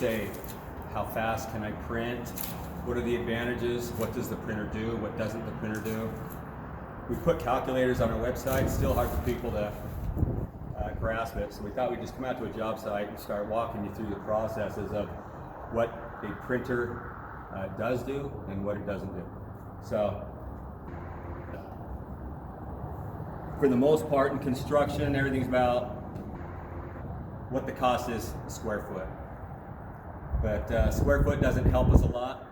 say, how fast can I print? What are the advantages? What does the printer do? What doesn't the printer do? We put calculators on our website. It's still hard for people to grasp it. So we thought we'd just come out to a job site and start walking you through the processes of what a printer does do and what it doesn't do. So for the most part in construction, everything's about what the cost is square foot. But square foot doesn't help us a lot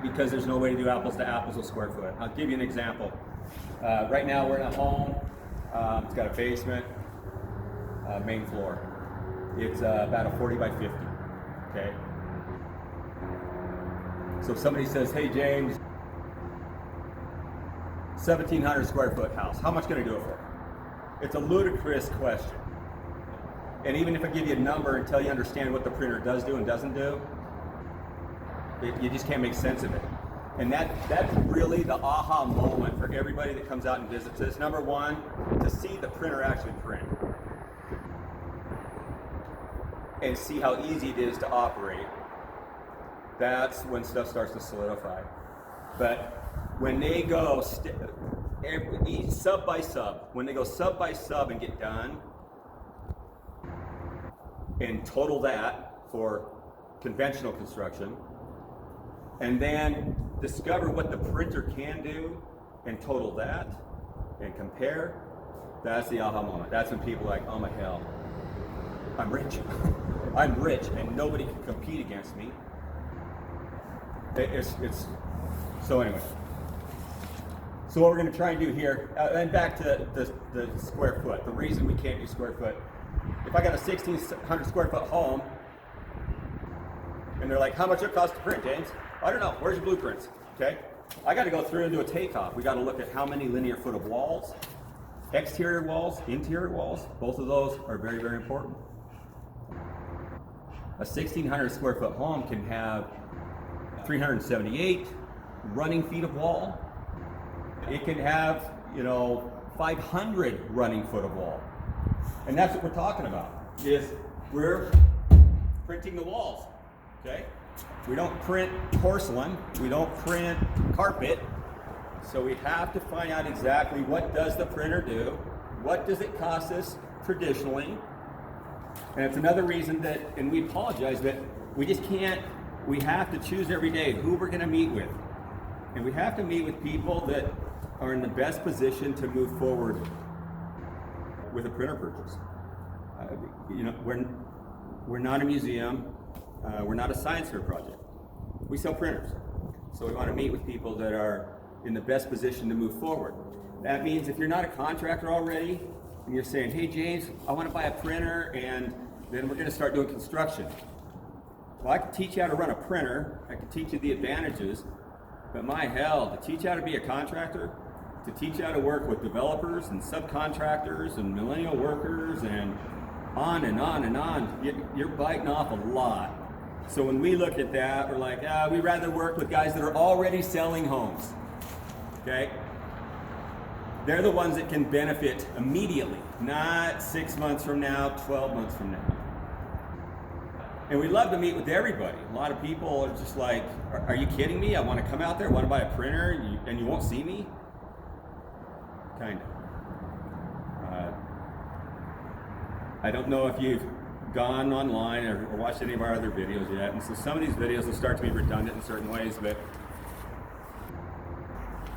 because there's no way to do apples to apples with square foot. I'll give you an example. Right now we're in a home. It's got a basement, main floor. It's about a 40 by 50, okay? So if somebody says, hey James, 1,700 square foot house, how much can I do it for? It's a ludicrous question. And even if I give you a number until you understand what the printer does do and doesn't do, you just can't make sense of it. And that's really the aha moment for everybody that comes out and visits us. Number one, to see the printer actually print and see how easy it is to operate. That's when stuff starts to solidify. But when they go sub by sub, when they go sub by sub and get done, and total that for conventional construction, and then discover what the printer can do and total that and compare, that's the aha moment. That's when people are like, oh my hell, I'm rich. I'm rich and nobody can compete against me. So anyway. So what we're gonna try and do here, and back to the square foot, the reason we can't do square foot. If I got a 1,600 square foot home, and they're like, how much it costs to print, James? I don't know, where's your blueprints, okay? I gotta go through and do a takeoff. We gotta look at how many linear foot of walls, exterior walls, interior walls. Both of those are very, very important. A 1,600 square foot home can have 378 running feet of wall. It can have, 500 running foot of wall. And that's what we're talking about, is we're printing the walls, okay? We don't print porcelain, we don't print carpet, so we have to find out exactly what does the printer do, what does it cost us traditionally, and it's another reason that, and we apologize, that we just can't, we have to choose every day who we're gonna meet with. And we have to meet with people that are in the best position to move forward with a printer purchase. We're not a museum, we're not a science fair project. We sell printers. So we want to meet with people that are in the best position to move forward. That means if you're not a contractor already, and you're saying, hey James, I want to buy a printer and then we're going to start doing construction. Well, I can teach you how to run a printer, I can teach you the advantages, but my hell, to teach you how to be a contractor, to teach you how to work with developers and subcontractors and millennial workers and on and on and on, you're biting off a lot. So when we look at that, we're like, we'd rather work with guys that are already selling homes, okay? They're the ones that can benefit immediately, not 6 months from now, 12 months from now. And we love to meet with everybody. A lot of people are just like, are you kidding me? I want to come out there, I want to buy a printer, and you won't see me? Kind of. I don't know if you've gone online or watched any of our other videos yet, and so some of these videos will start to be redundant in certain ways, but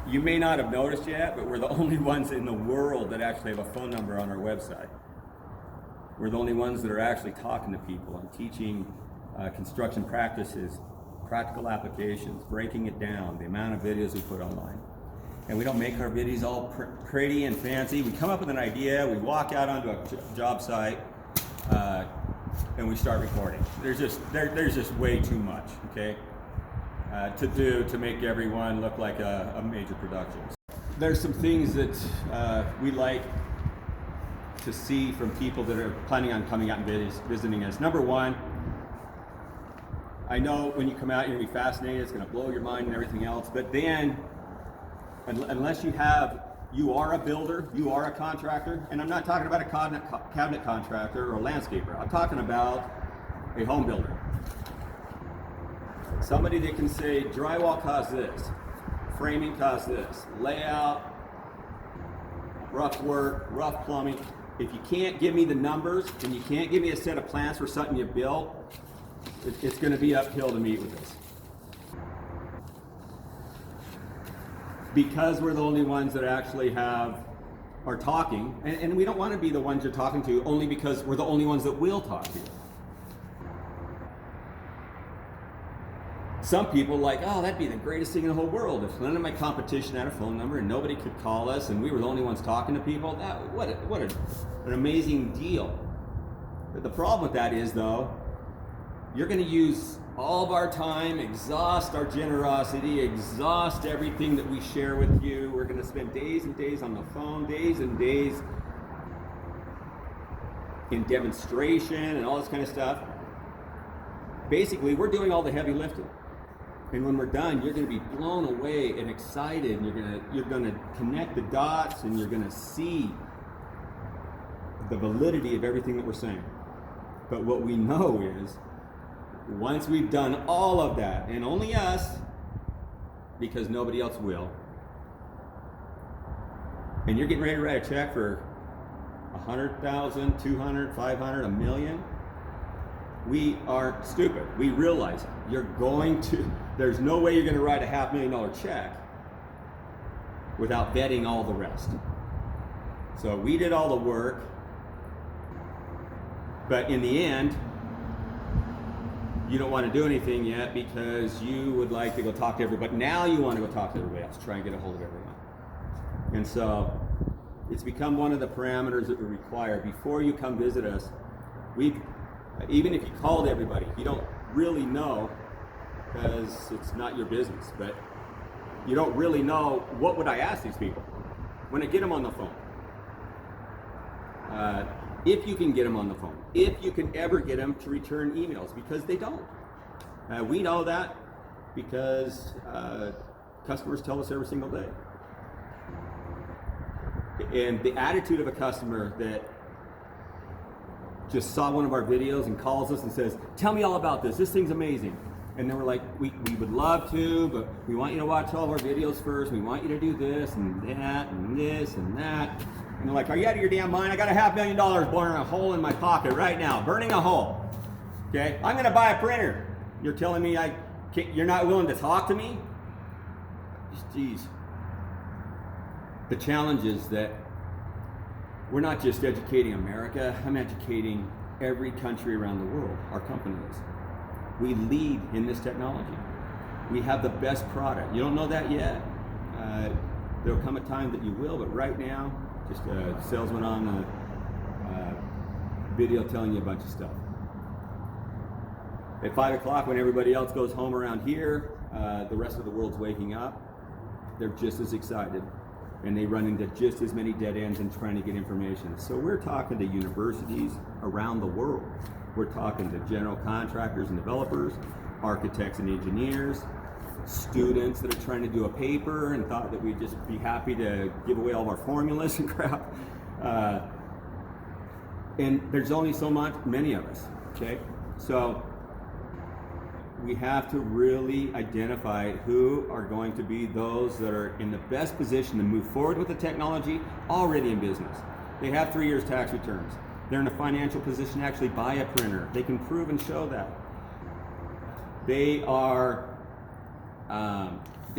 you may not have noticed yet, but we're the only ones in the world that actually have a phone number on our website. We're the only ones that are actually talking to people and teaching construction practices, practical applications, breaking it down, the amount of videos we put online. And we don't make our videos all pretty and fancy. We come up with an idea, we walk out onto a job site, and we start recording. There's just way too much, okay, to do to make everyone look like a major production. There's some things that we like to see from people that are planning on coming out and visiting us. Number one, I know when you come out, you're gonna be fascinated, it's gonna blow your mind and everything else, but then, unless you are a builder, you are a contractor, and I'm not talking about a cabinet contractor or a landscaper. I'm talking about a home builder. Somebody that can say drywall costs this, framing costs this, layout, rough work, rough plumbing. If you can't give me the numbers and you can't give me a set of plans for something you built, it's going to be uphill to meet with us. Because we're the only ones that actually are talking, and we don't want to be the ones you're talking to only because we're the only ones that will talk to you. Some people like, oh, that'd be the greatest thing in the whole world if none of my competition had a phone number and nobody could call us and we were the only ones talking to people. What an amazing deal. But the problem with that is, though, you're going to use all of our time, exhaust our generosity, exhaust everything that we share with you. We're going to spend days and days on the phone, days and days in demonstration and all this kind of stuff. Basically, we're doing all the heavy lifting. And when we're done, you're going to be blown away and excited, and you're going to connect the dots, and you're going to see the validity of everything that we're saying. But what we know is, once we've done all of that, and only us, because nobody else will, and you're getting ready to write a check for 100,000, 200, 500, $1 million, we aren't stupid. We realize it. There's no way you're going to write a $500,000 check without vetting all the rest. So we did all the work, but in the end, you don't want to do anything yet because you would like to go talk to everybody. Now you want to go talk to everybody else, try and get a hold of everyone. And so it's become one of the parameters that we require. Before you come visit us, even if you called everybody, you don't really know, because it's not your business, but you don't really know what would I ask these people when I get them on the phone. If you can get them on the phone, if you can ever get them to return emails, because they don't. We know that because customers tell us every single day. And the attitude of a customer that just saw one of our videos and calls us and says, tell me all about this thing's amazing. And then we're like, we would love to, but we want you to watch all of our videos first. We want you to do this and that and this and that. And they're like, are you out of your damn mind? I got $500,000 burning a hole in my pocket right now, burning a hole. Okay, I'm gonna buy a printer. You're telling me you're not willing to talk to me? Jeez. The challenge is that we're not just educating America, I'm educating every country around the world. Our company is. We lead in this technology. We have the best product. You don't know that yet. There'll come a time that you will, but right now, just a salesman on a video telling you a bunch of stuff. At 5 o'clock, when everybody else goes home around here, the rest of the world's waking up. They're just as excited, and they run into just as many dead ends in trying to get information. So we're talking to universities around the world. We're talking to general contractors and developers, architects and engineers, students that are trying to do a paper and thought that we'd just be happy to give away all of our formulas and crap. And there's only so many of us, okay? So we have to really identify who are going to be those that are in the best position to move forward with the technology, already in business. They have 3 years tax returns. They're in a financial position to actually buy a printer. They can prove and show that. They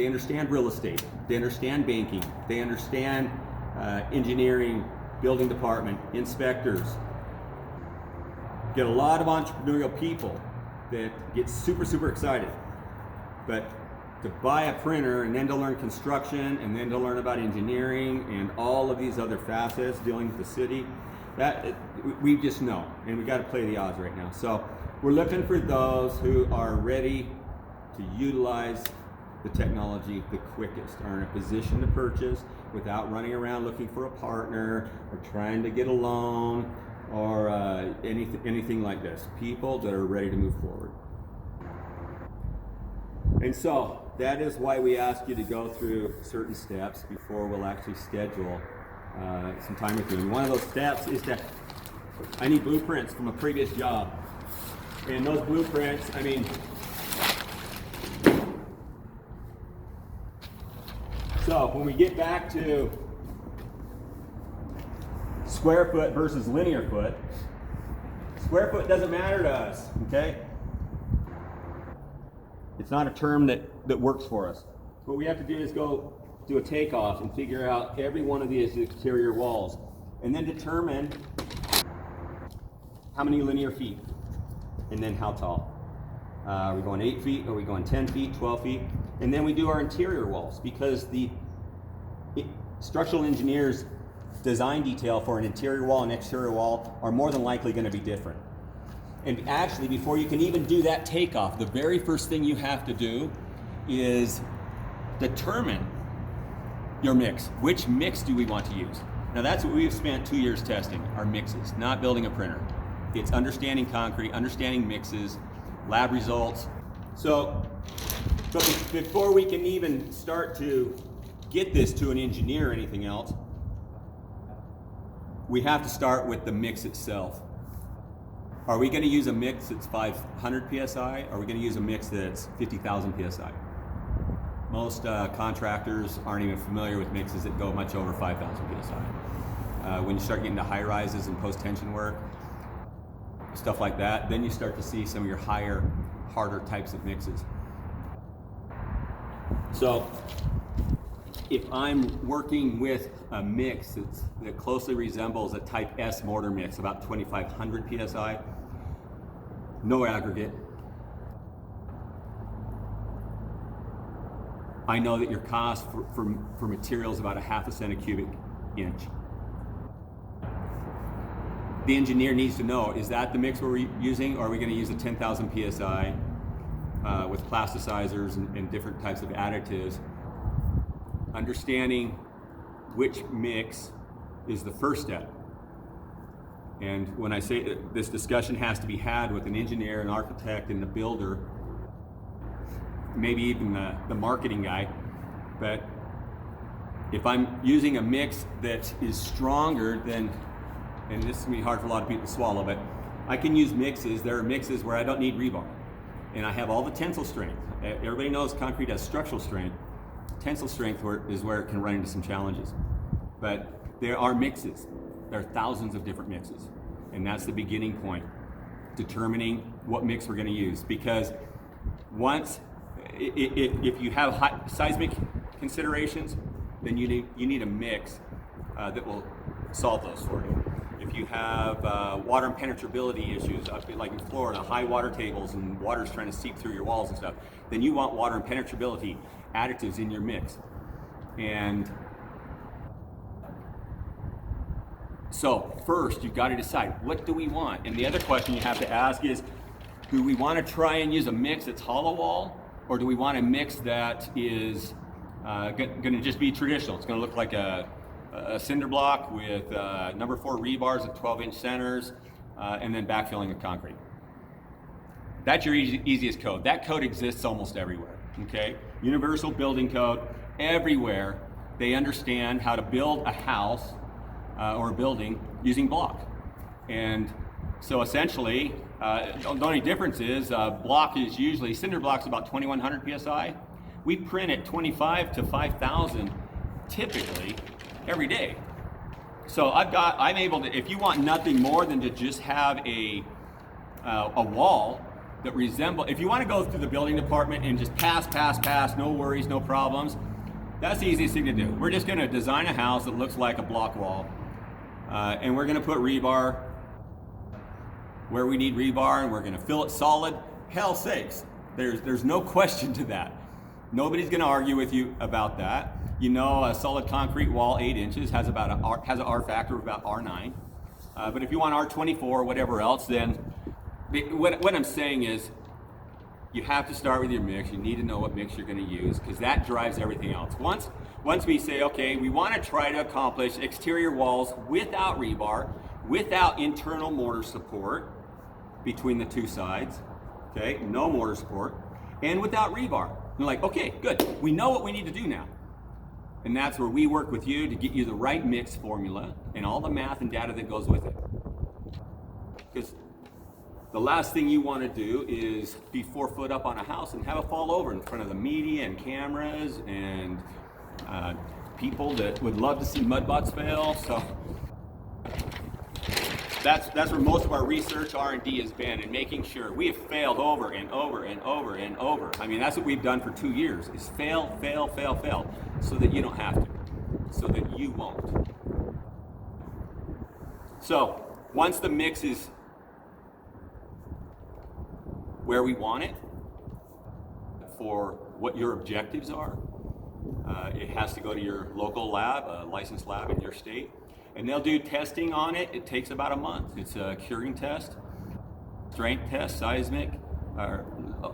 understand real estate. They understand banking. They understand engineering, building department, inspectors. Get a lot of entrepreneurial people that get super, super excited. But to buy a printer and then to learn construction and then to learn about engineering and all of these other facets dealing with the city, we just know, and we got to play the odds right now. So we're looking for those who are ready to utilize the technology the quickest, are in a position to purchase without running around looking for a partner or trying to get a loan or anything like this. People that are ready to move forward. And so that is why we ask you to go through certain steps before we'll actually schedule some time with you. And one of those steps is that I need blueprints from a previous job. And those blueprints, I mean, so when we get back to square foot versus linear foot, square foot doesn't matter to us, okay? It's not a term that works for us. What we have to do is go do a takeoff and figure out every one of these exterior walls and then determine how many linear feet and then how tall. Are we going 8 feet? Are we going 10 feet, 12 feet? And then we do our interior walls because the structural engineers' design detail for an interior wall and exterior wall are more than likely going to be different. And actually, before you can even do that takeoff, the very first thing you have to do is determine your mix. Which mix do we want to use? Now that's what we've spent 2 years testing, our mixes, not building a printer. It's understanding concrete, understanding mixes, lab results. So before we can even start to get this to an engineer or anything else, we have to start with the mix itself. Are we going to use a mix that's 500 psi? Or are we going to use a mix that's 50,000 psi? Most contractors aren't even familiar with mixes that go much over 5,000 psi. When you start getting to high rises and post-tension work, stuff like that, then you start to see some of your higher, harder types of mixes. So if I'm working with a mix that closely resembles a type S mortar mix, about 2,500 psi, no aggregate, I know that your cost for material is about 1/2 cent a cubic inch. The engineer needs to know, is that the mix we're using, or are we going to use a 10,000 psi with plasticizers and different types of additives? Understanding which mix is the first step. And when I say this discussion has to be had with an engineer, an architect, and the builder, maybe even the marketing guy, but if I'm using a mix that is stronger than, and this is going to be hard for a lot of people to swallow, but I can use mixes. There are mixes where I don't need rebar, and I have all the tensile strength. Everybody knows concrete has structural strength. Tensile strength is where it can run into some challenges. But there are mixes. There are thousands of different mixes, and that's the beginning point, determining what mix we're going to use. Because once, if you have high seismic considerations, then you need a mix that will solve those for you. If you have water impenetrability issues, like in Florida, high water tables and water's trying to seep through your walls and stuff, then you want water impenetrability additives in your mix. And so first, you've got to decide, what do we want? And the other question you have to ask is, do we want to try and use a mix that's hollow wall, or do we want a mix that is going to just be traditional? It's going to look like a cinder block with number 4 rebars at 12-inch centers, and then backfilling with concrete. That's your easiest code. That code exists almost everywhere, okay? Universal building code, everywhere they understand how to build a house or a building using block. And so essentially, the only difference is block is usually, cinder block's about 2,100 psi. We print at 25 to 5,000 typically every day. So I'm able to, if you want nothing more than to just have a wall that resembles, if you want to go through the building department and just pass, no worries, no problems, that's the easiest thing to do. We're just going to design a house that looks like a block wall, and we're going to put rebar where we need rebar, and we're going to fill it solid. Hell sakes, there's no question to that. Nobody's going to argue with you about that. You know, a solid concrete wall, 8 inches, has an R factor of about R9. But if you want R24 or whatever else, then what I'm saying is, you have to start with your mix. You need to know what mix you're going to use, because that drives everything else. Once we say, okay, we want to try to accomplish exterior walls without rebar, without internal mortar support between the two sides, okay, no mortar support, and without rebar. You're like, okay, good. We know what we need to do now. And that's where we work with you to get you the right mix formula and all the math and data that goes with it. Because The last thing you want to do is be 4 foot up on a house and have it fall over in front of the media and cameras and people that would love to see MudBots fail. So that's where most of our research R&D has been, and making sure we have failed over and over and over and over. I mean, that's what we've done for 2 years, is fail, fail, fail, fail, so that you don't have to, so that you won't. So once the mix is where we want it for what your objectives are, it has to go to your local lab, a licensed lab in your state, and they'll do testing on it. It takes about a month. It's a curing test, strength test, seismic.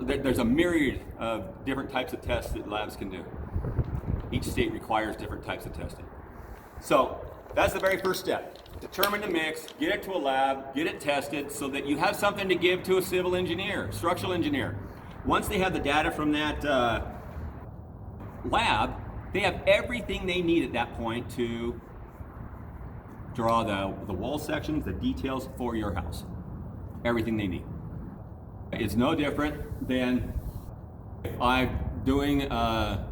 There's a myriad of different types of tests that labs can do. Each state requires different types of testing. So that's the very first step. Determine the mix, get it to a lab, get it tested so that you have something to give to a civil engineer, structural engineer. Once they have the data from that lab, they have everything they need at that point to draw the wall sections, the details for your house. Everything they need. It's no different than if I'm doing a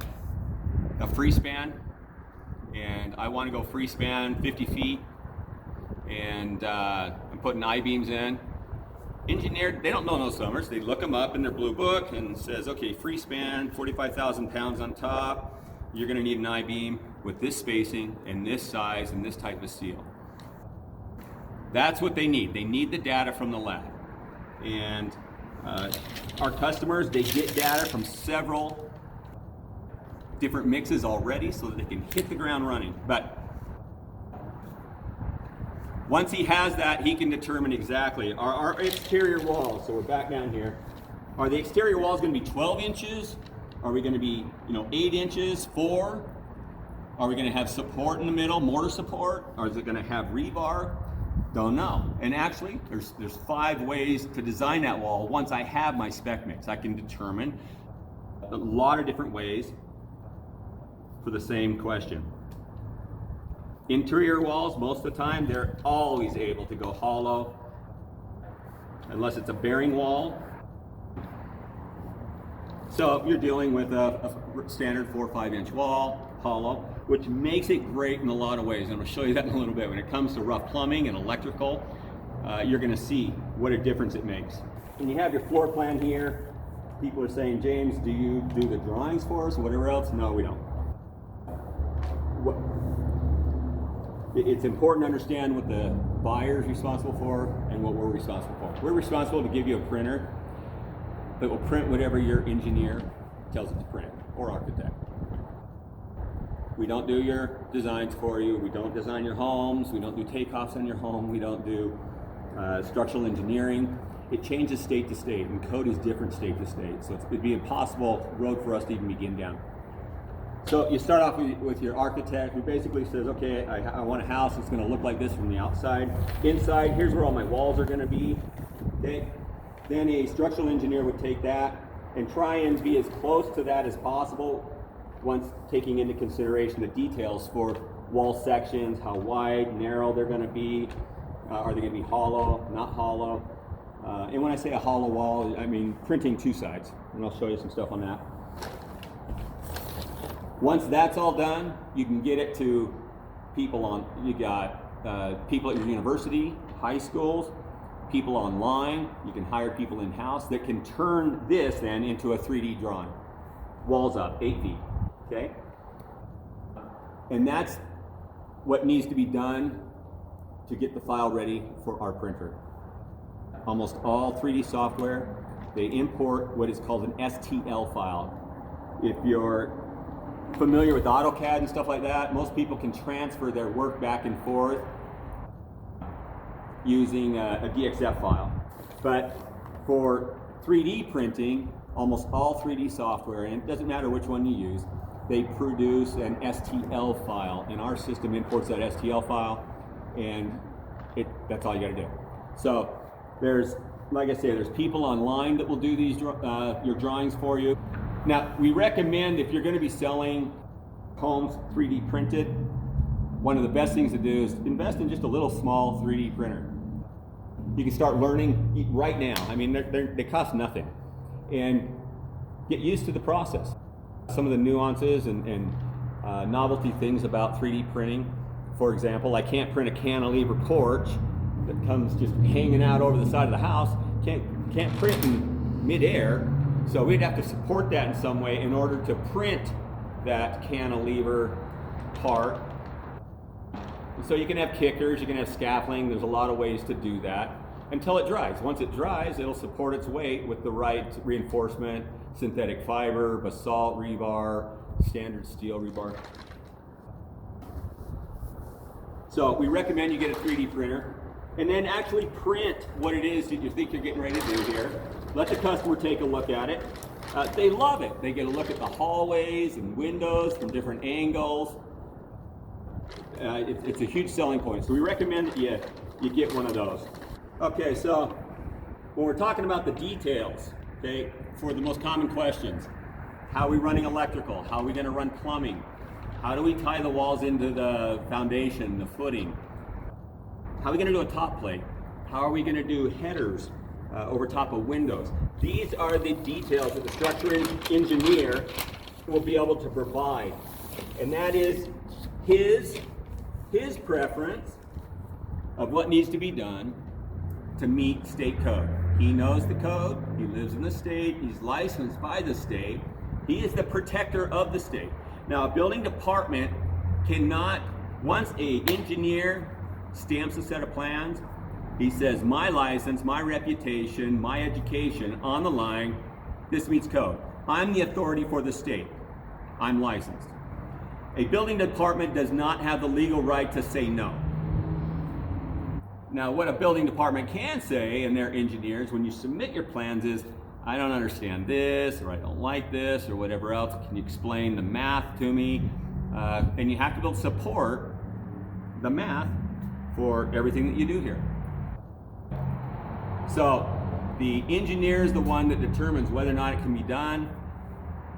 free span and I want to go free span 50 feet and I'm putting I-beams in. Engineer, they don't know those numbers. They look them up in their blue book and says, okay, free span, 45,000 pounds on top. You're going to need an I-beam with this spacing and this size and this type of steel. That's what they need. They need the data from the lab. And our customers, they get data from several different mixes already so that they can hit the ground running. But once he has that, he can determine exactly our exterior walls. So we're back down here. Are the exterior walls going to be 12 inches? Are we going to be, 8 inches, 4? Are we going to have support in the middle, mortar support? Or is it going to have rebar? Don't know. And actually, there's 5 ways to design that wall. Once I have my spec mix, I can determine a lot of different ways for the same question. Interior walls, most of the time, they're always able to go hollow, unless it's a bearing wall. So if you're dealing with a standard 4 or 5 inch wall, hollow, which makes it great in a lot of ways. And I'm going to show you that in a little bit. When it comes to rough plumbing and electrical, you're going to see what a difference it makes. And you have your floor plan here. People are saying, James, do you do the drawings for us or whatever else? No, we don't. It's important to understand what the buyer is responsible for and what we're responsible for. We're responsible to give you a printer that will print whatever your engineer tells it to print, or architect. We don't do your designs for you. We don't design your homes. We don't do takeoffs on your home. We don't do structural engineering. It changes state to state, and code is different state to state. So it'd be impossible road for us to even begin down. So you start off with your architect, who basically says, okay, I want a house that's going to look like this from the outside. Inside, here's where all my walls are going to be. Okay? Then a structural engineer would take that and try and be as close to that as possible, once taking into consideration the details for wall sections, how wide, narrow they're going to be, are they going to be hollow, not hollow. And when I say a hollow wall, I mean printing 2 sides, and I'll show you some stuff on that. Once that's all done, you can get it to people you got people at your university, high schools, people online. You can hire people in-house that can turn this then into a 3D drawing. Walls up, 8 feet, okay? And that's what needs to be done to get the file ready for our printer. Almost all 3D software, they import what is called an STL file. If you're familiar with AutoCAD and stuff like that, most people can transfer their work back and forth using a DXF file. But for 3D printing, almost all 3D software, and it doesn't matter which one you use, they produce an STL file, and our system imports that STL file, and that's all you gotta do. So there's, like I say, there's people online that will do these your drawings for you. Now, we recommend, if you're going to be selling homes 3D printed, one of the best things to do is invest in just a little small 3D printer. You can start learning right now. I mean, they cost nothing. And get used to the process. Some of the nuances and novelty things about 3D printing. For example, I can't print a cantilever porch that comes just hanging out over the side of the house. Can't print in midair. So we'd have to support that in some way in order to print that cantilever part. So you can have kickers, you can have scaffolding, there's a lot of ways to do that until it dries. Once it dries, it'll support its weight with the right reinforcement, synthetic fiber, basalt rebar, standard steel rebar. So we recommend you get a 3D printer and then actually print what it is that you think you're getting ready to do here. Let the customer take a look at it. They love it. They get a look at the hallways and windows from different angles. It's a huge selling point. So we recommend that you get one of those. Okay, so when we're talking about the details, okay, for the most common questions, how are we running electrical? How are we going to run plumbing? How do we tie the walls into the foundation, the footing? How are we going to do a top plate? How are we going to do headers over top of windows? These are the details that the structural engineer will be able to provide. And that is his preference of what needs to be done to meet state code. He knows the code, he lives in the state, he's licensed by the state, he is the protector of the state. Now, a building department cannot, once an engineer stamps a set of plans, he says, my license, my reputation, my education on the line, this meets code. I'm the authority for the state. I'm licensed. A building department does not have the legal right to say no. Now, what a building department can say, and their engineers, when you submit your plans is, I don't understand this, or I don't like this, or whatever else. Can you explain the math to me? And you have to be able to support the math for everything that you do here. So the engineer is the one that determines whether or not it can be done.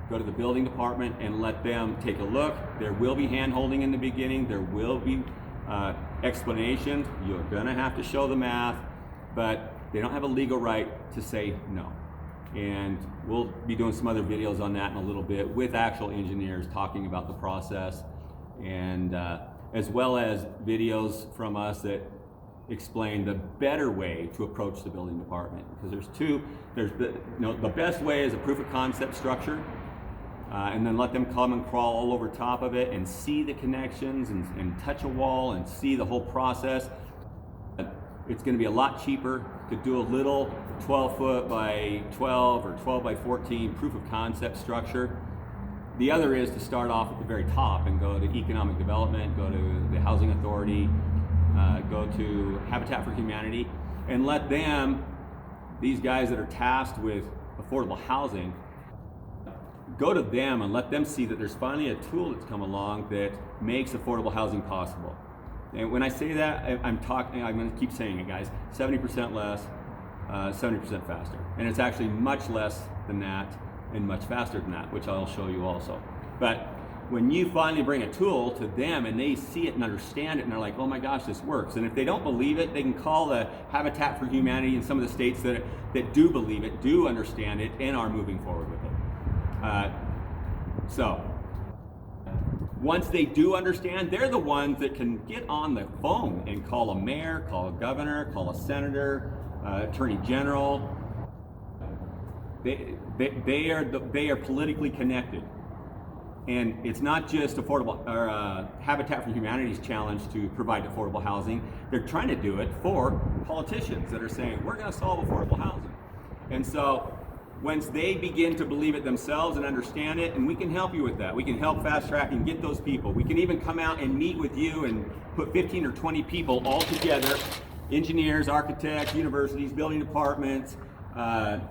Go to the building department and let them take a look. There will be hand-holding in the beginning. There will be explanations. You're gonna have to show the math, but they don't have a legal right to say no. And we'll be doing some other videos on that in a little bit with actual engineers talking about the process, and as well as videos from us that explain the better way to approach the building department. Because there's the best way is a proof of concept structure, and then let them come and crawl all over top of it and see the connections and touch a wall and see the whole process. It's going to be a lot cheaper to do a little 12 foot by 12 or 12 by 14 proof of concept structure. The other is to start off at the very top and go to economic development, go to the housing authority, go to Habitat for Humanity, and let them, these guys that are tasked with affordable housing, go to them and let them see that there's finally a tool that's come along that makes affordable housing possible. And when I say that, I'm going to keep saying it, guys. 70% less, 70% faster. And it's actually much less than that and much faster than that, which I'll show you also. But when you finally bring a tool to them and they see it and understand it and they're like, oh my gosh, this works. And if they don't believe it, they can call the Habitat for Humanity in some of the states that do believe it, do understand it, and are moving forward with it. So once they do understand, they're the ones that can get on the phone and call a mayor, call a governor, call a senator, attorney general. They are politically connected, and it's not just affordable or Habitat for Humanity's challenge to provide affordable housing. They're trying to do it for politicians that are saying we're going to solve affordable housing, and so once they begin to believe it themselves and understand it, and we can help you with that. We can help fast track and get those people. We can even come out and meet with you and put 15 or 20 people all together, engineers, architects, universities, building departments,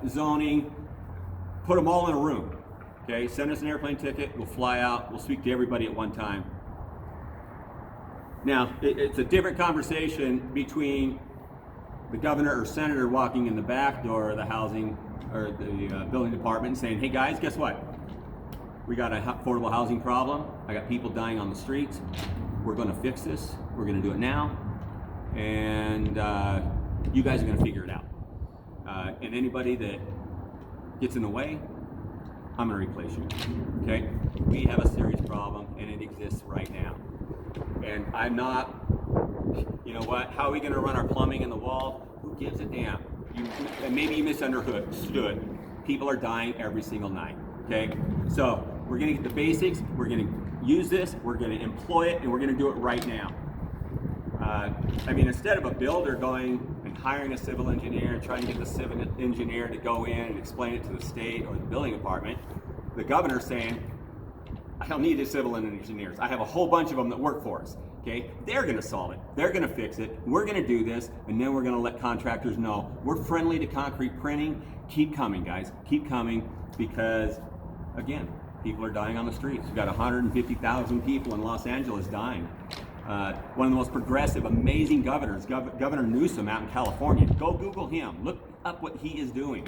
zoning, put them all in a room. Okay, send us an airplane ticket, we'll fly out, we'll speak to everybody at one time. Now, it's a different conversation between the governor or senator walking in the back door of the housing or the building department and saying, hey guys, guess what? We got an affordable housing problem. I got people dying on the streets. We're gonna fix this. We're gonna do it now. And You guys are going to figure it out. And anybody that gets in the way, I'm going to replace you. Okay? We have a serious problem, and it exists right now. And I'm not, you know what? How are we going to run our plumbing in the wall? Who gives a damn? And maybe you misunderstood. People are dying every single night. Okay? So we're going to get the basics. We're going to use this. We're going to employ it, and we're going to do it right now. I mean, instead of a builder going and hiring a civil engineer and trying to get the civil engineer to go in and explain it to the state or the building department, the governor's saying, I don't need the civil engineers. I have a whole bunch of them that work for us. Okay? They're going to solve it. They're going to fix it. We're going to do this, and then we're going to let contractors know. We're friendly to concrete printing. Keep coming, guys. Keep coming, because, again, people are dying on the streets. We've got 150,000 people in Los Angeles dying. One of the most progressive, amazing governors, Governor Newsom out in California. Go Google him. Look up what he is doing.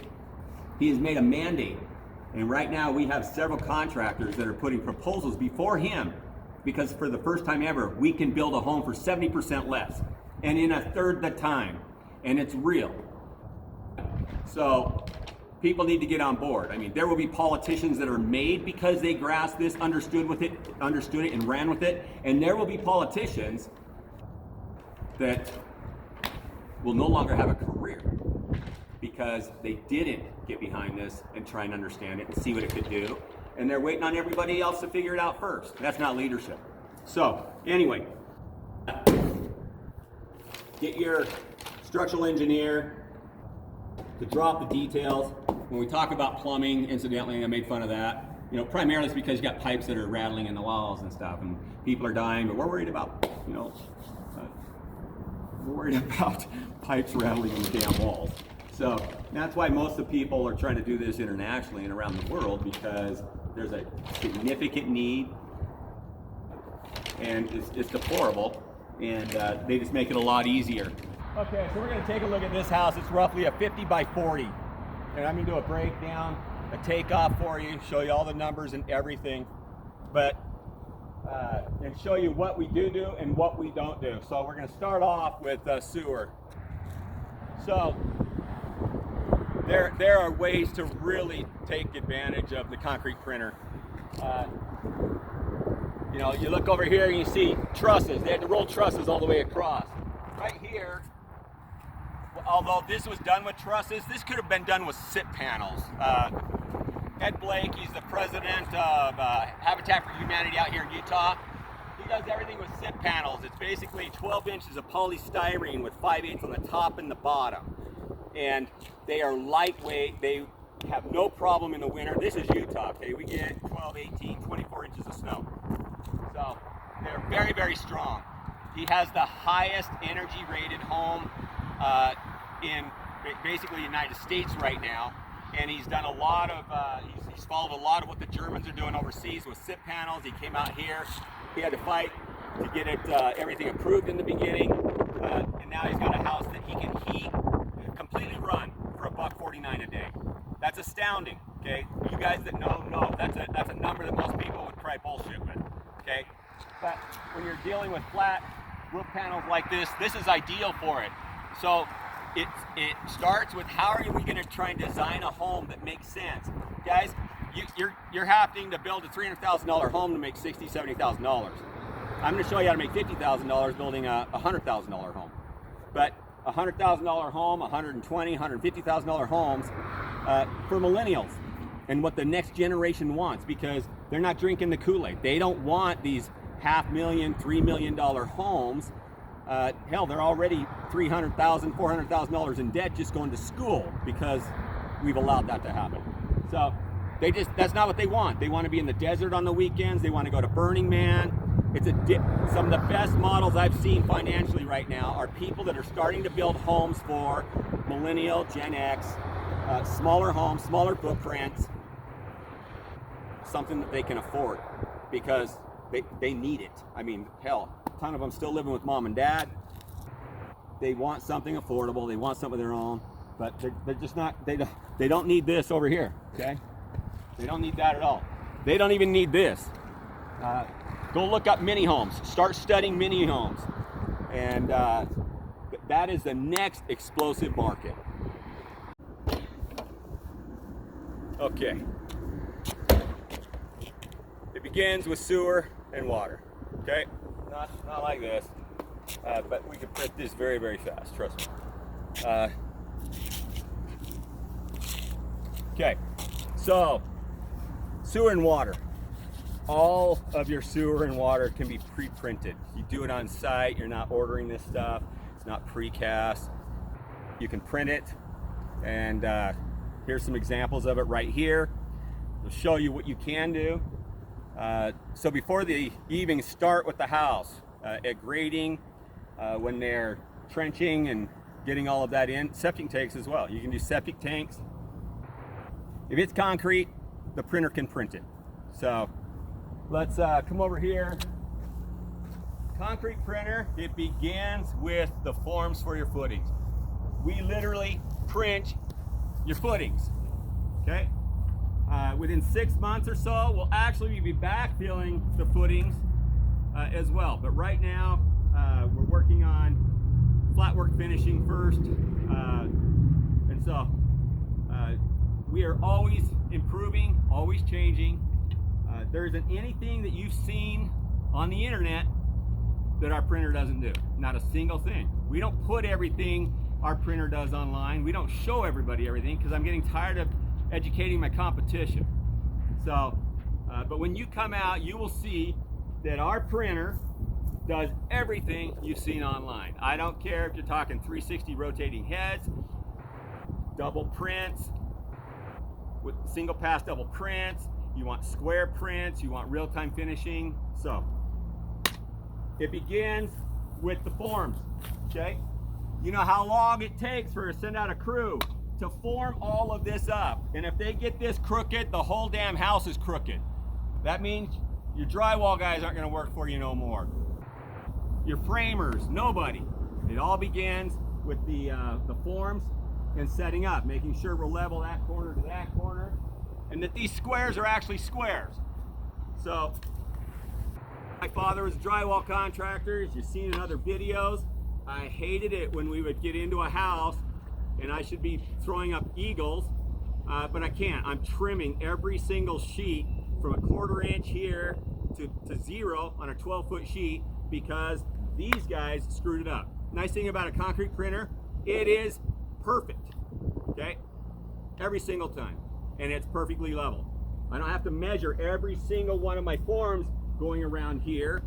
He has made a mandate. And right now we have several contractors that are putting proposals before him, because for the first time ever, we can build a home for 70% less and in a third the time. And it's real. So people need to get on board. I mean, there will be politicians that are made because they grasped this, understood it, and ran with it. And there will be politicians that will no longer have a career because they didn't get behind this and try and understand it and see what it could do. And they're waiting on everybody else to figure it out first. That's not leadership. So, anyway, get your structural engineer to drop the details. When we talk about plumbing, incidentally, I made fun of that. You know, primarily it's because you got pipes that are rattling in the walls and stuff, and people are dying, but we're worried about, we're worried about pipes rattling in the damn walls. So that's why most of the people are trying to do this internationally and around the world, because there's a significant need, and it's deplorable, and they just make it a lot easier. Okay, so we're going to take a look at this house. It's roughly a 50 by 40. And I'm going to do a breakdown, a takeoff for you, show you all the numbers and everything, but and show you what we do and what we don't do. So we're going to start off with sewer. So there are ways to really take advantage of the concrete printer. You know, you look over here and you see trusses. They had to roll trusses all the way across. Right here, although this was done with trusses, this could have been done with SIP panels. Ed Blake, he's the president of Habitat for Humanity out here in Utah. He does everything with SIP panels. It's basically 12 inches of polystyrene with 5/8 on the top and the bottom. And they are lightweight. They have no problem in the winter. This is Utah, okay? We get 12, 18, 24 inches of snow. So they're very, very strong. He has the highest energy rated home in basically the United States right now, and he's done a lot of he's followed a lot of what the Germans are doing overseas with SIP panels. He came out here, he had to fight to get it everything approved in the beginning, and now he's got a house that he can heat completely run for $1.49 a day. That's astounding. Okay, you guys that know that's a number that most people would probably bullshit with. Okay, but when you're dealing with flat roof panels like this is ideal for it. So it starts with, how are we going to try and design a home that makes sense? Guys, you're having to build a $300,000 home to make $60,000, $70,000. I'm going to show you how to make $50,000 building a $100,000 home. But a $100,000 home, $120,000, $150,000 homes for millennials, and what the next generation wants, because they're not drinking the Kool-Aid. They don't want these $500,000, $3 million homes. Hell, they're already $300,000, $400,000 in debt just going to school because we've allowed that to happen. So that's not what they want. They want to be in the desert on the weekends. They want to go to Burning Man. Some of the best models I've seen financially right now are people that are starting to build homes for millennial, Gen X, smaller homes, smaller footprints, something that they can afford because they need it. I mean, hell, a ton of them still living with mom and dad. They want something affordable. They want something of their own, but they're just not. They don't need this over here. Okay, they don't need that at all. They don't even need this. Go look up mini homes. Start studying mini homes, and That is the next explosive market. Okay. It begins with sewer and water. Okay? Not like this. But we can print this very, very fast, trust me. Okay, so sewer and water. All of your sewer and water can be pre-printed. You do it on site, you're not ordering this stuff, it's not precast. You can print it, and here's some examples of it right here. I'll show you what you can do. So before they even start with the house, at grading, when they're trenching and getting all of that in, septic tanks as well. You can do septic tanks. If it's concrete, the printer can print it. So let's come over here. Concrete printer, it begins with the forms for your footings. We literally print your footings, okay? Within 6 months or so, we'll actually be backfilling the footings as well. But right now, we're working on flat work finishing first. And so we are always improving, always changing. There isn't anything that you've seen on the internet that our printer doesn't do. Not a single thing. We don't put everything our printer does online. We don't show everybody everything because I'm getting tired of educating my competition. So, but when you come out, you will see that our printer does everything you've seen online. I don't care if you're talking 360 rotating heads, double prints, with single pass double prints, you want square prints, you want real-time finishing. So it begins with the forms, okay? You know how long it takes for to send out a crew to form all of this up. And if they get this crooked, the whole damn house is crooked. That means your drywall guys aren't gonna work for you no more. Your framers, nobody. It all begins with the forms and setting up, making sure we're level that corner to that corner, and that these squares are actually squares. So, my father was a drywall contractor, as you've seen in other videos. I hated it when we would get into a house and I should be throwing up eagles, but I can't. I'm trimming every single sheet from a 1/4 inch here to 0 on a 12-foot sheet because these guys screwed it up. Nice thing about a concrete printer, it is perfect, okay? Every single time, and it's perfectly level. I don't have to measure every single one of my forms going around here.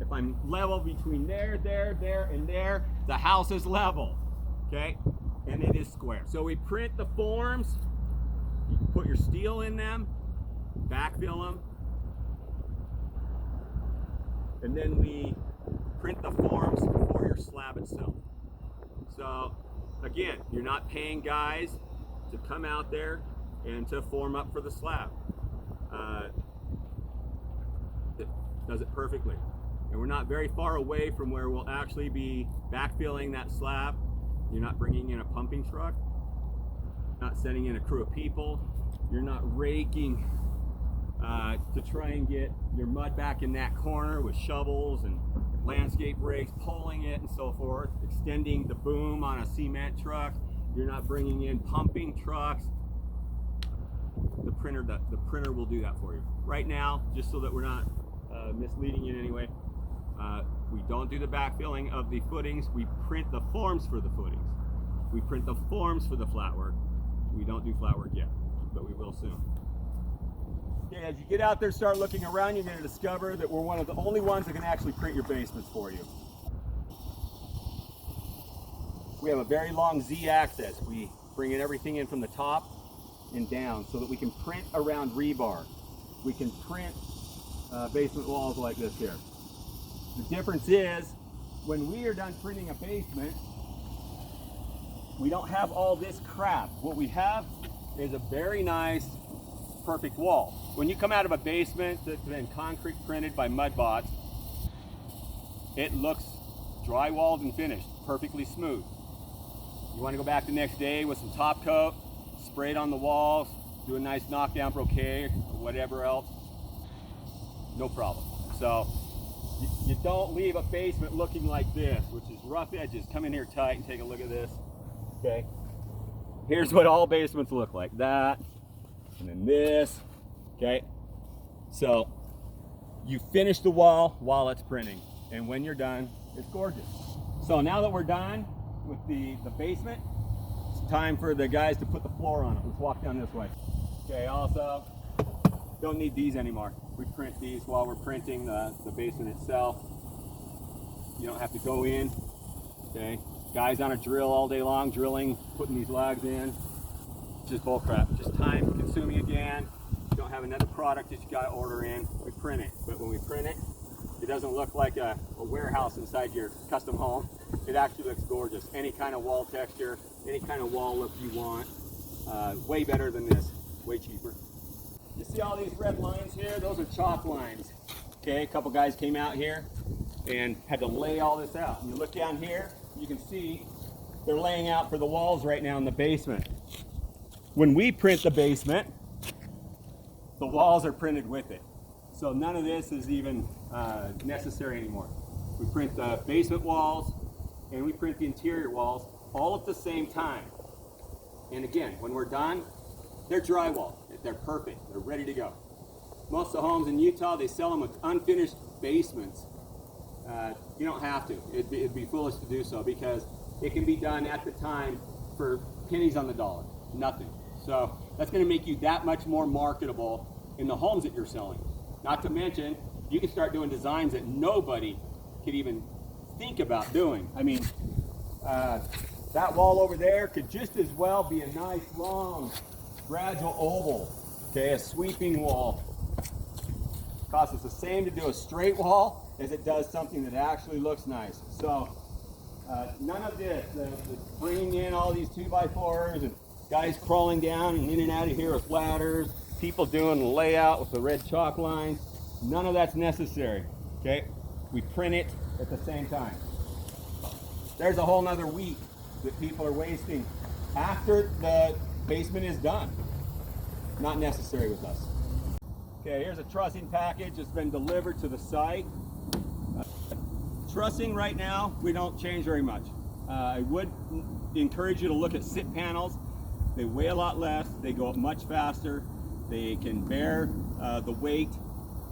If I'm level between there, there, there, and there, the house is level, okay? And it is square. So we print the forms, you can put your steel in them, backfill them, and then we print the forms for your slab itself. So again, you're not paying guys to come out there and to form up for the slab. It does it perfectly. And we're not very far away from where we'll actually be backfilling that slab. You're not bringing in a pumping truck, not sending in a crew of people. You're not raking to try and get your mud back in that corner with shovels and landscape rakes, pulling it and so forth, extending the boom on a cement truck. You're not bringing in pumping trucks. The printer will do that for you. Right now, just so that we're not misleading you in any way, we don't do the backfilling of the footings. We print the forms for the footings. We print the forms for the flat work. We don't do flat work yet, but we will soon. Okay, as you get out there, start looking around, you're going to discover that we're one of the only ones that can actually print your basements for you. We have a very long Z-axis. We bring everything in from the top and down so that we can print around rebar. We can print basement walls like this here. The difference is, when we are done printing a basement, we don't have all this crap. What we have is a very nice, perfect wall. When you come out of a basement that's been concrete printed by MudBots, it looks drywalled and finished, perfectly smooth. You want to go back the next day with some top coat, spray it on the walls, do a nice knockdown broquet or whatever else, no problem. So You don't leave a basement looking like this, which is rough edges. Come in here tight and take a look at this. Okay. Here's what all basements look like. That, and then this. Okay. So you finish the wall while it's printing, and when you're done, it's gorgeous. So now that we're done with the basement, it's time for the guys to put the floor on it. Let's walk down this way. Okay. Also, don't need these anymore. We print these while we're printing the basement itself. You don't have to go in. Okay, guys on a drill all day long, drilling, putting these logs in. Just bull crap. Just time consuming again. You don't have another product that you got to order in. We print it, but when we print it, it doesn't look like a warehouse inside your custom home. It actually looks gorgeous. Any kind of wall texture, any kind of wall look you want. Way better than this. Way cheaper. You see all these red lines here? Those are chalk lines. Okay, a couple guys came out here and had to lay all this out. And you look down here, you can see they're laying out for the walls right now in the basement. When we print the basement, the walls are printed with it. So none of this is even necessary anymore. We print the basement walls and we print the interior walls all at the same time. And again, when we're done, they're drywall. They're perfect. They're ready to go. Most of the homes in Utah, they sell them with unfinished basements. You don't have to. It'd be foolish to do so because it can be done at the time for pennies on the dollar. Nothing. So that's going to make you that much more marketable in the homes that you're selling. Not to mention, you can start doing designs that nobody could even think about doing. I mean, that wall over there could just as well be a nice long gradual oval, okay, a sweeping wall. Costs us the same to do a straight wall as it does something that actually looks nice. So none of this, bringing in all these 2x4s and guys crawling down and in and out of here with ladders, people doing the layout with the red chalk lines, none of that's necessary, okay? We print it at the same time. There's a whole nother week that people are wasting after the basement is done. Not necessary with us. Okay, here's a trussing package that's been delivered to the site. Trussing right now, we don't change very much. I would encourage you to look at sit panels. They weigh a lot less, they go up much faster, they can bear the weight,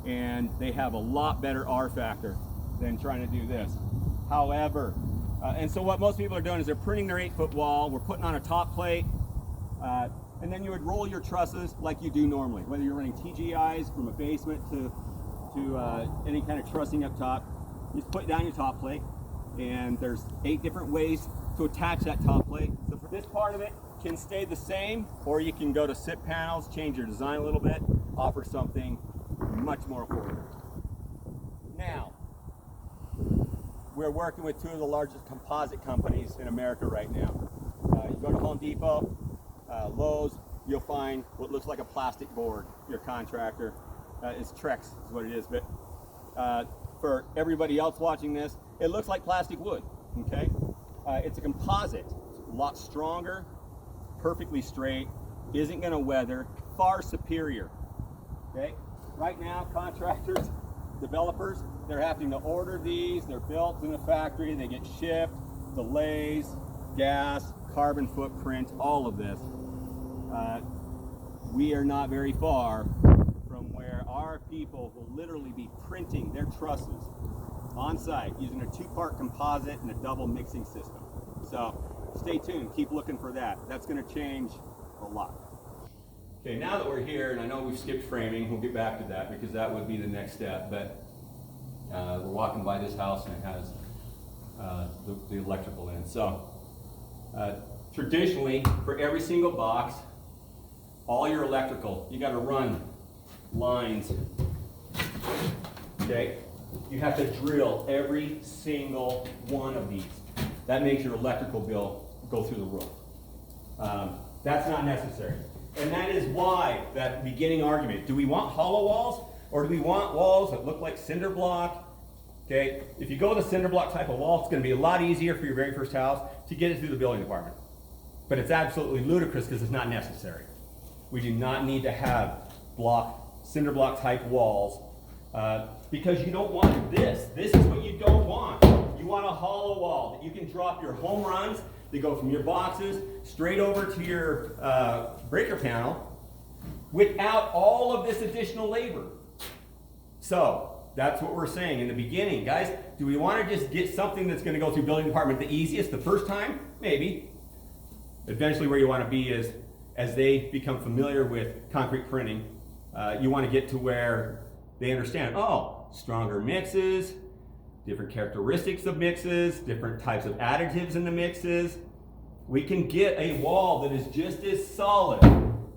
and they have a lot better R factor than trying to do this. However, and so what most people are doing is they're printing their 8-foot wall, we're putting on a top plate, and then you would roll your trusses like you do normally, whether you're running TGIs from a basement to any kind of trussing up top. You just put down your top plate, and there's 8 different ways to attach that top plate. So for this part of it can stay the same, or you can go to sit panels, change your design a little bit, offer something much more affordable. Now, we're working with 2 of the largest composite companies in America right now. You go to Home Depot, Lowe's, you'll find what looks like a plastic board. Your contractor, it's Trex is what it is, but for everybody else watching this, it looks like plastic wood, okay? It's a composite, it's a lot stronger, perfectly straight, isn't gonna weather, far superior, okay? Right now, contractors, developers, they're having to order these, they're built in a factory, they get shipped, delays, gas, carbon footprint, all of this. We are not very far from where our people will literally be printing their trusses on site using a 2-part composite and a double mixing system. So stay tuned, keep looking for that. That's going to change a lot. Okay, now that we're here, and I know we've skipped framing, we'll get back to that because that would be the next step, but we're walking by this house and it has the electrical in. So traditionally, for every single box, all your electrical, you got to run lines, okay? You have to drill every single one of these. That makes your electrical bill go through the roof. That's not necessary. And that is why that beginning argument, do we want hollow walls or do we want walls that look like cinder block? Okay, if you go with a cinder block type of wall, it's going to be a lot easier for your very first house to get it through the building department. But it's absolutely ludicrous because it's not necessary. We do not need to have cinder block type walls because you don't want this. This is what you don't want. You want a hollow wall that you can drop your home runs. They go from your boxes straight over to your breaker panel without all of this additional labor. So that's what we're saying in the beginning. Guys, do we want to just get something that's going to go through building department the easiest the first time? Maybe. Eventually where you want to be is, as they become familiar with concrete printing, you want to get to where they understand, oh, stronger mixes, different characteristics of mixes, different types of additives in the mixes. We can get a wall that is just as solid,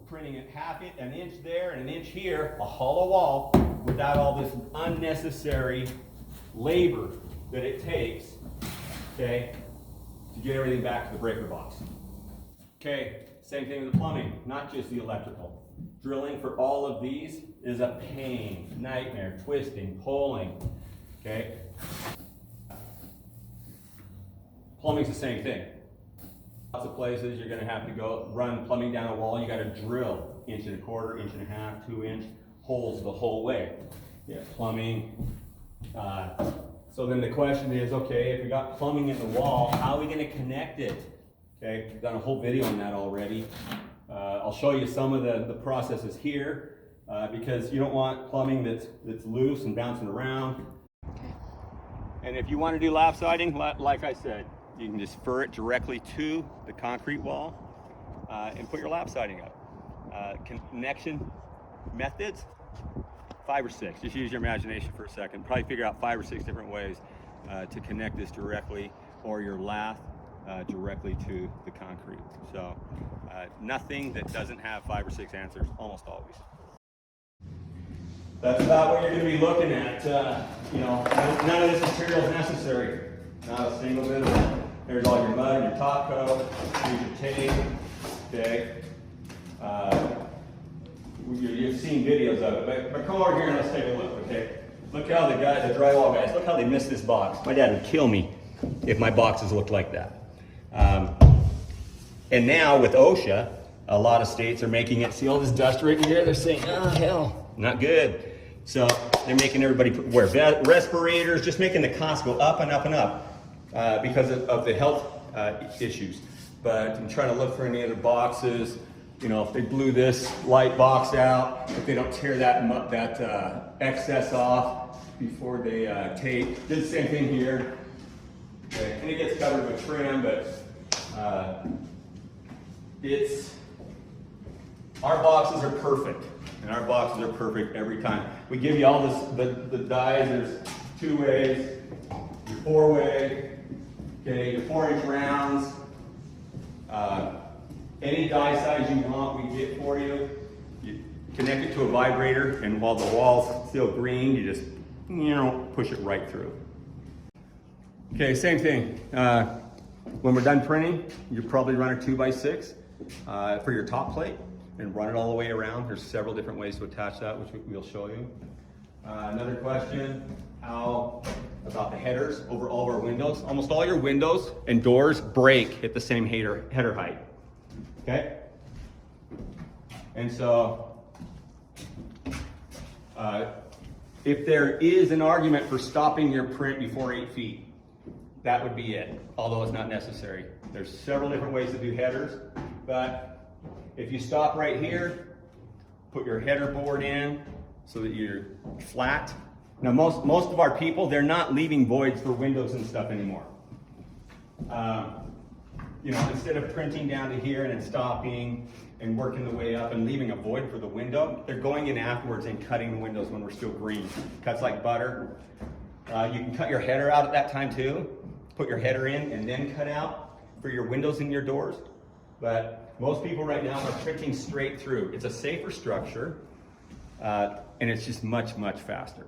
printing it an inch there and an inch here, a hollow wall, without all this unnecessary labor that it takes, okay, to get everything back to the breaker box. Okay, same thing with the plumbing, not just the electrical. Drilling for all of these is a pain, nightmare, twisting, pulling, okay? Plumbing's the same thing. Lots of places you're gonna have to go run plumbing down a wall. You gotta drill 1.25 inches, 1.5 inches, 2-inch holes the whole way. Yeah, plumbing. So then the question is, okay, if we got plumbing in the wall, how are we gonna connect it? Okay, we've done a whole video on that already. I'll show you some of the processes here because you don't want plumbing that's loose and bouncing around. Okay. And if you want to do lap siding, like I said, you can just fur it directly to the concrete wall and put your lap siding up. Connection methods, 5 or 6. Just use your imagination for a second. Probably figure out 5 or 6 different ways to connect this directly, or your lath directly to the concrete. So nothing that doesn't have 5 or 6 answers, almost always. That's about what you're going to be looking at. You know, none of this material is necessary. Not a single bit of it. There's all your mud, your top coat, here's your tape. Okay. You've seen videos of it, but come over here and let's take a look. Okay. Look how the drywall guys, look how they missed this box. My dad would kill me if my boxes looked like that. And now with OSHA, a lot of states are making it, see all this dust right here? They're saying, oh hell, not good. So they're making everybody wear respirators, just making the costs go up and up and up because of the health issues. But I'm trying to look for any other boxes. You know, if they blew this light box out, if they don't tear that excess off before they tape. Did the same thing here. Okay. And it gets covered with trim, but our boxes are perfect, and our boxes are perfect every time. We give you all the dies. There's 2 ways, your 4-way, okay, your 4-inch rounds. Any die size you want, we get for you. You connect it to a vibrator, and while the wall's still green, you just push it right through. Okay, same thing. When we're done printing, you probably run a 2x6 for your top plate and run it all the way around. There's several different ways to attach that, which we'll show you. Another question, how about the headers over all of our windows? Almost all your windows and doors break at the same header height. Okay? And so, if there is an argument for stopping your print before 8 feet, that would be it, although it's not necessary. There's several different ways to do headers, but if you stop right here, put your header board in so that you're flat. Now most of our people, they're not leaving voids for windows and stuff anymore. You know, instead of printing down to here and then stopping and working the way up and leaving a void for the window, they're going in afterwards and cutting the windows when we're still green. Cuts like butter. You can cut your header out at that time too. Put your header in and then cut out for your windows and your doors. But most people right now are printing straight through. It's a safer structure, and it's just much, much faster.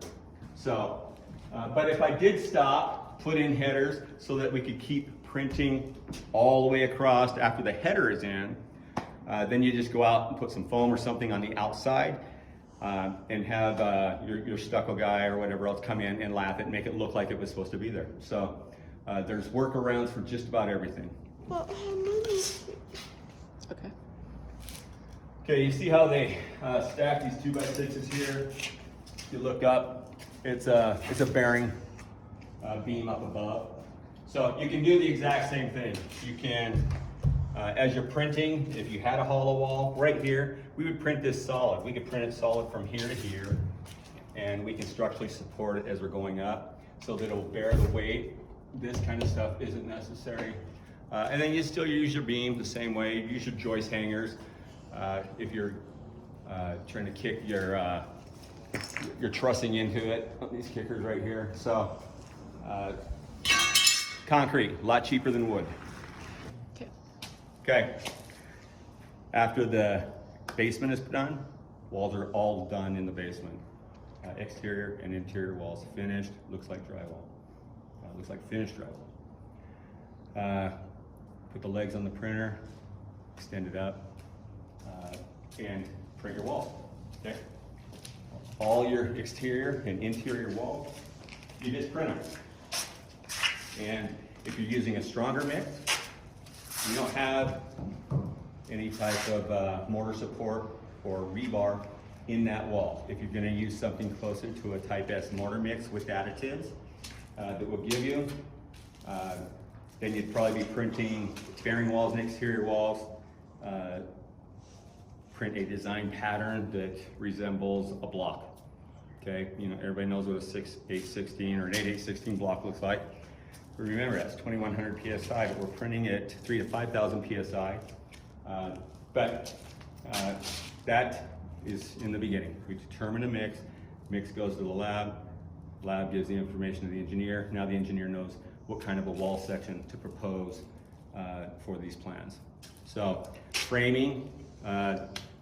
So, but if I did stop, put in headers so that we could keep printing all the way across after the header is in, then you just go out and put some foam or something on the outside and have your stucco guy or whatever else come in and lath it and make it look like it was supposed to be there. So there's workarounds for just about everything. Okay. Okay, you see how they stack these 2x6s here? You look up, it's a bearing beam up above. So you can do the exact same thing. You can, as you're printing, if you had a hollow wall right here, we would print this solid. We could print it solid from here to here, and we can structurally support it as we're going up so that it'll bear the weight. This kind of stuff isn't necessary. And then you still use your beam the same way. Use your joist hangers if you're trying to kick your trussing into it. These kickers right here. So concrete, a lot cheaper than wood. Okay. After the basement is done, walls are all done in the basement. Exterior and interior walls finished. Looks like drywall. Looks like finished drywall. Put the legs on the printer, extend it up, and print your walls. Okay. All your exterior and interior walls, you just print them. And if you're using a stronger mix, you don't have any type of mortar support or rebar in that wall. If you're going to use something closer to a type S mortar mix with additives that will give you, then you'd probably be printing bearing walls and exterior walls. Print a design pattern that resembles a block. Okay, you know, everybody knows what a 6/8/16 or an 8/8/16 block looks like. But remember, that's 2100 psi, but we're printing it 3,000 to 5,000 psi. That is in the beginning. We determine a mix. Mix goes to the lab. Lab gives the information to the engineer. Now the engineer knows what kind of a wall section to propose for these plans. So framing,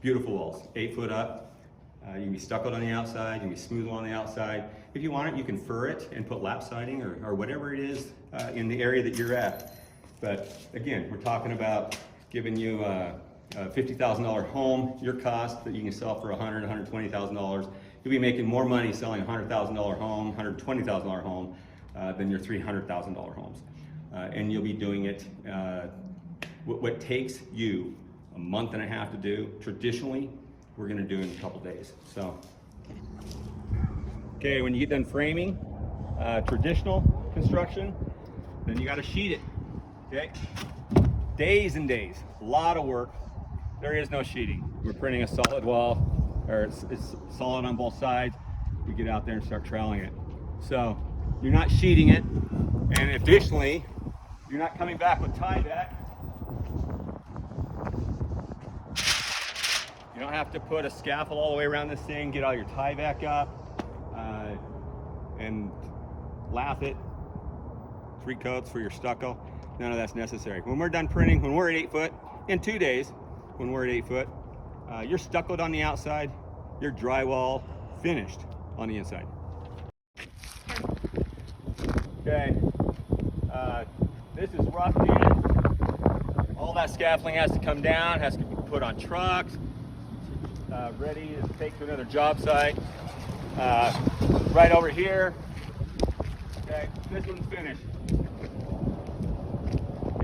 beautiful walls, 8 foot up. You can be stuccoed on the outside, you can be smooth on the outside. If you want it, you can fur it and put lap siding or whatever it is in the area that you're at. But again, we're talking about giving you a $50,000 home, your cost that you can sell for $100,000, $120,000. You'll be making more money selling a $100,000 home, $120,000 home than your $300,000 homes. And you'll be doing it, what takes you a month and a half to do, traditionally, we're gonna do in a couple days. So, okay, when you get done framing, traditional construction, then you gotta sheet it, okay? Days and days, a lot of work. There is no sheeting. We're printing a solid wall, or it's solid on both sides. We get out there and start troweling it. So, you're not sheeting it, and additionally, you're not coming back with tie back. You don't have to put a scaffold all the way around this thing, get all your tie back up, and lath it. 3 coats for your stucco. None of that's necessary. When we're done printing, when we're at 8 foot, in 2 days, when we're at 8 foot, you're stuccoed on the outside, your drywall finished on the inside. Okay, this is rough in. All that scaffolding has to come down, has to be put on trucks, ready to take to another job site. Right over here, okay, this one's finished.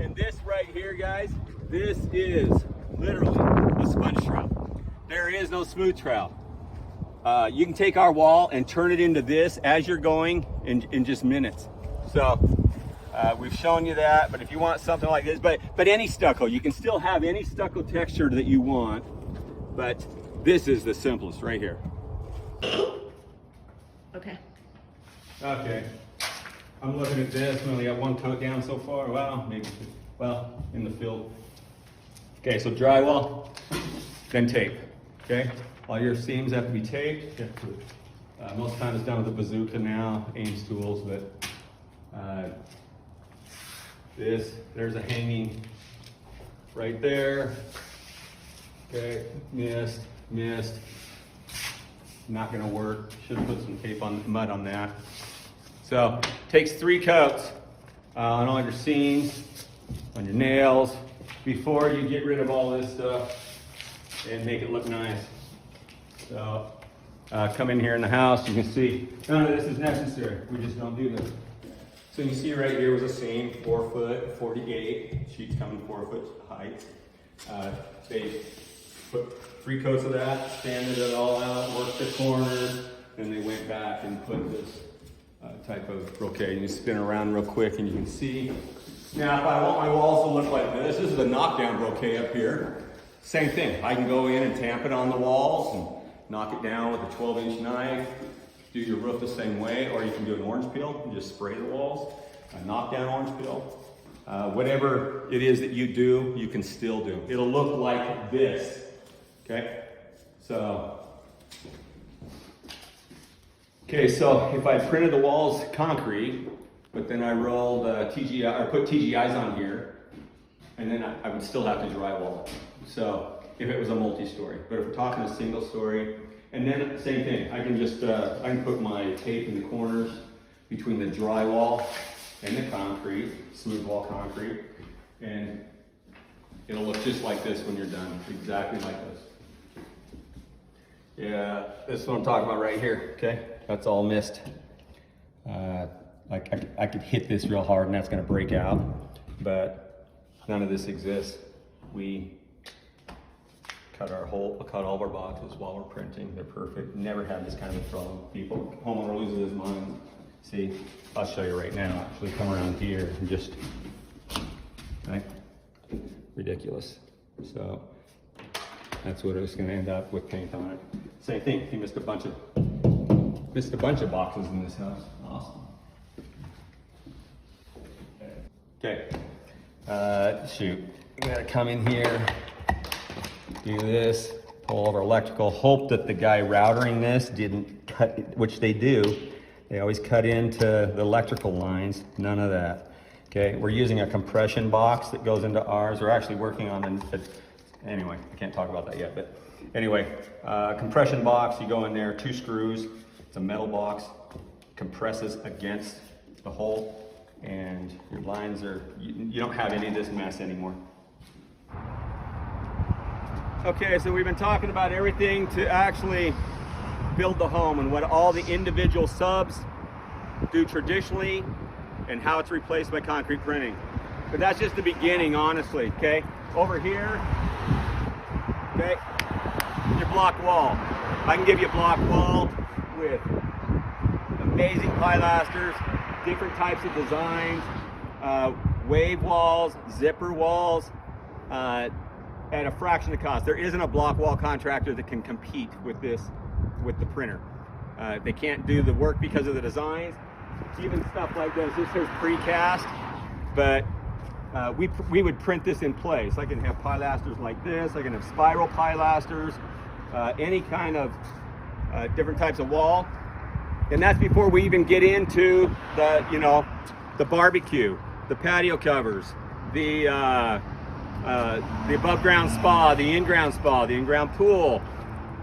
And this right here, guys, this is literally a sponge trowel. There is no smooth trowel. You can take our wall and turn it into this as you're going in just minutes. So we've shown you that, but if you want something like this, but any stucco, you can still have any stucco texture that you want, but this is the simplest right here. Okay. Okay. I'm looking at this. We only got 1 coat down so far. Well, maybe 2. Well, in the field. Okay, so drywall, then tape. Okay, all your seams have to be taped. Most times it's done with a bazooka now, Ames tools, but there's a hanging right there. Okay, missed. Not gonna work. Should have put some tape on mud on that. So takes 3 coats on all your seams, on your nails, before you get rid of all this stuff and make it look nice. So come in here in the house, you can see none of this is necessary. We just don't do this. So you see right here was a seam, 4 foot, 48, sheets coming 4 foot height. They put 3 coats of that, sanded it all out, worked the corners, and they went back and put this type of brocade. You spin around real quick and you can see. Now, if I want my walls to look like this is the knockdown brocade up here. Same thing. I can go in and tamp it on the walls and knock it down with a 12-inch knife. Do your roof the same way, or you can do an orange peel and just spray the walls. A knockdown orange peel. Whatever it is that you do, you can still do. It'll look like this. Okay? So if I printed the walls concrete, but then I rolled TGI, or put TGIs on here, and then I would still have to drywall it. So if it was a multi-story, but if we're talking a single story, and then same thing, I can just, I can put my tape in the corners between the drywall and the concrete, smooth wall concrete, and it'll look just like this when you're done, exactly like this. Yeah, this is what I'm talking about right here, okay? That's all missed. Like I could hit this real hard and that's gonna break out, but none of this exists. We cut all of our boxes while we're printing. They're perfect. Never had this kind of problem. People, homeowner loses his mind. See, I'll show you right now. Actually, come around here and just, right? Ridiculous. So that's what it was going to end up with paint on it. Same thing. He missed a bunch of boxes in this house. Awesome. Okay. Shoot. We gotta come in here. Do this, pull over electrical, hope that the guy routering this didn't cut, which they do. They always cut into the electrical lines, none of that. Okay, we're using a compression box that goes into ours. We're actually working on anyway, I can't talk about that yet, but anyway, compression box, you go in there, 2 screws, it's a metal box, compresses against the hole, and your lines are, you don't have any of this mess anymore. Okay, so we've been talking about everything to actually build the home and what all the individual subs do traditionally and how it's replaced by concrete printing. But that's just the beginning, honestly, okay? Over here, okay, your block wall. I can give you a block wall with amazing pilasters, different types of designs, wave walls, zipper walls, at a fraction of the cost. There isn't a block wall contractor that can compete with this, with the printer. They can't do the work because of the designs. Even stuff like this says precast, but we would print this in place. I can have pilasters like this, I can have spiral pilasters, any kind of different types of wall. And that's before we even get into the, the barbecue, the patio covers, the above ground spa, the in-ground spa, the in-ground pool,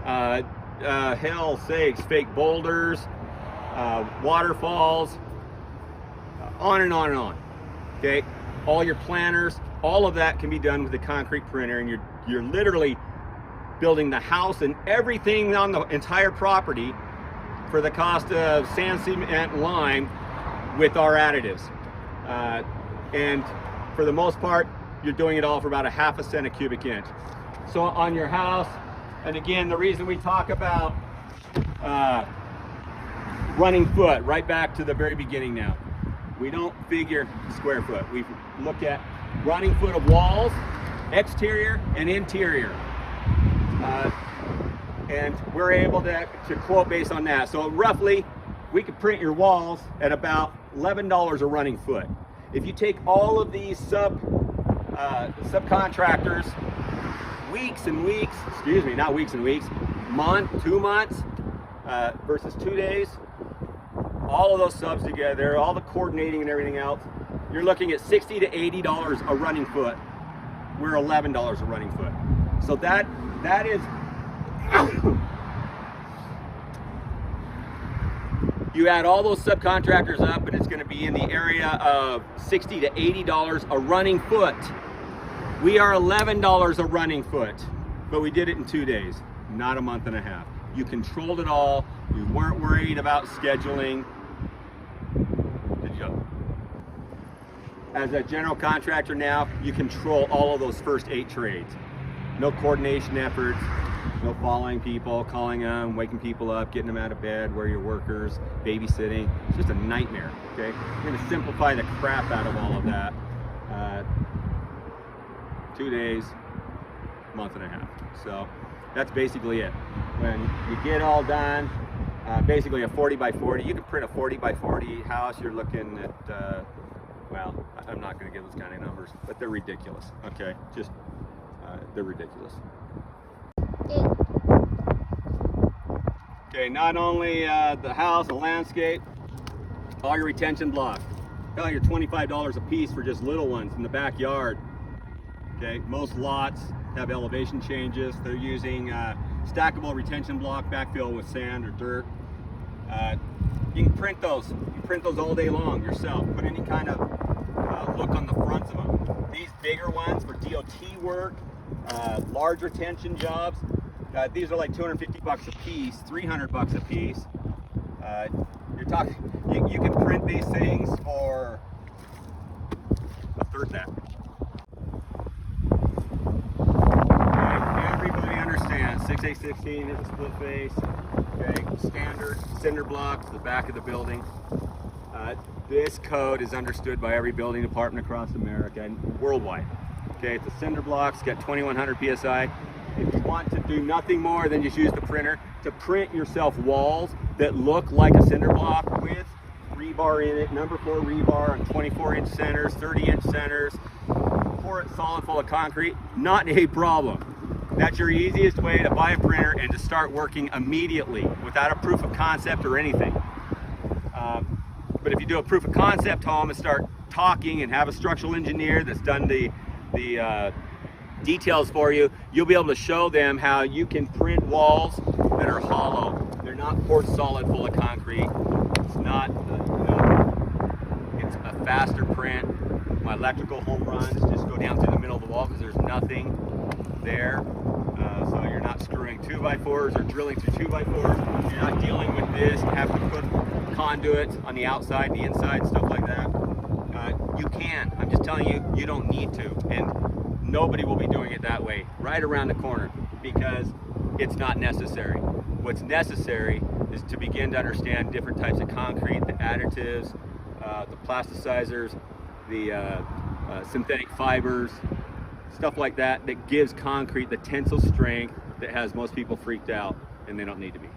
hell sakes, fake boulders, waterfalls, on and on and on. Okay, all your planters, all of that can be done with a concrete printer, and you're literally building the house and everything on the entire property for the cost of sand, cement, and lime with our additives. And for the most part, you're doing it all for about 1/2 cent a cubic inch. So on your house, and again, the reason we talk about running foot, right back to the very beginning now. We don't figure square foot. We look at running foot of walls, exterior and interior. And we're able to quote based on that. So roughly, we could print your walls at about $11 a running foot. If you take all of these subcontractors, weeks and weeks, excuse me, not weeks and weeks, 2 months versus 2 days, all of those subs together, all the coordinating and everything else, you're looking at $60 to $80 a running foot. We're $11 a running foot. So that is, you add all those subcontractors up and it's going to be in the area of $60 to $80 a running foot. We are $11 a running foot, but we did it in 2 days, not a month and a half. You controlled it all. You weren't worried about scheduling. Good job. As a general contractor now, you control all of those first 8 trades. No coordination efforts. No following people, calling them, waking people up, getting them out of bed, where your workers, babysitting. It's just a nightmare, okay? We're gonna simplify the crap out of all of that. 2 days, month and a half. So that's basically it. When you get all done, basically a 40 by 40, you can print a 40 by 40 house, you're looking at, well, I'm not gonna give those kind of numbers, but they're ridiculous, okay? Just, they're ridiculous. Okay, not only the house, the landscape, all your retention blocks. Hell, you're $25 a piece for just little ones in the backyard. Okay, most lots have elevation changes. They're using stackable retention block backfill with sand or dirt. You can print those. You can print those all day long yourself. Put any kind of look on the fronts of them. These bigger ones for DOT work, large retention jobs. These are like 250 bucks a piece, 300 bucks a piece. You're talking, you can print these things for a third that. Okay, everybody understands 6A16 is a split face. Okay, standard cinder blocks, the back of the building. This code is understood by every building department across America and worldwide. Okay, it's a cinder blocks, got 2100 PSI. If you want to do nothing more than just use the printer to print yourself walls that look like a cinder block with rebar in it, number 4 rebar on 24-inch centers, 30-inch centers, pour it solid full of concrete, not a problem. That's your easiest way to buy a printer and to start working immediately without a proof of concept or anything. But if you do a proof of concept home and start talking and have a structural engineer that's done the details for you, you'll be able to show them how you can print walls that are hollow. They're not poured solid full of concrete. It's not, it's a faster print. My electrical home runs just go down through the middle of the wall because there's nothing there. So you're not screwing 2x4s or drilling through 2x4s. You're not dealing with this, have to put conduit on the outside, the inside, stuff like that. You can. I'm just telling you, you don't need to. And nobody will be doing it that way right around the corner because it's not necessary. What's necessary is to begin to understand different types of concrete, the additives, the plasticizers, the synthetic fibers, stuff like that, that gives concrete the tensile strength that has most people freaked out, and they don't need to be.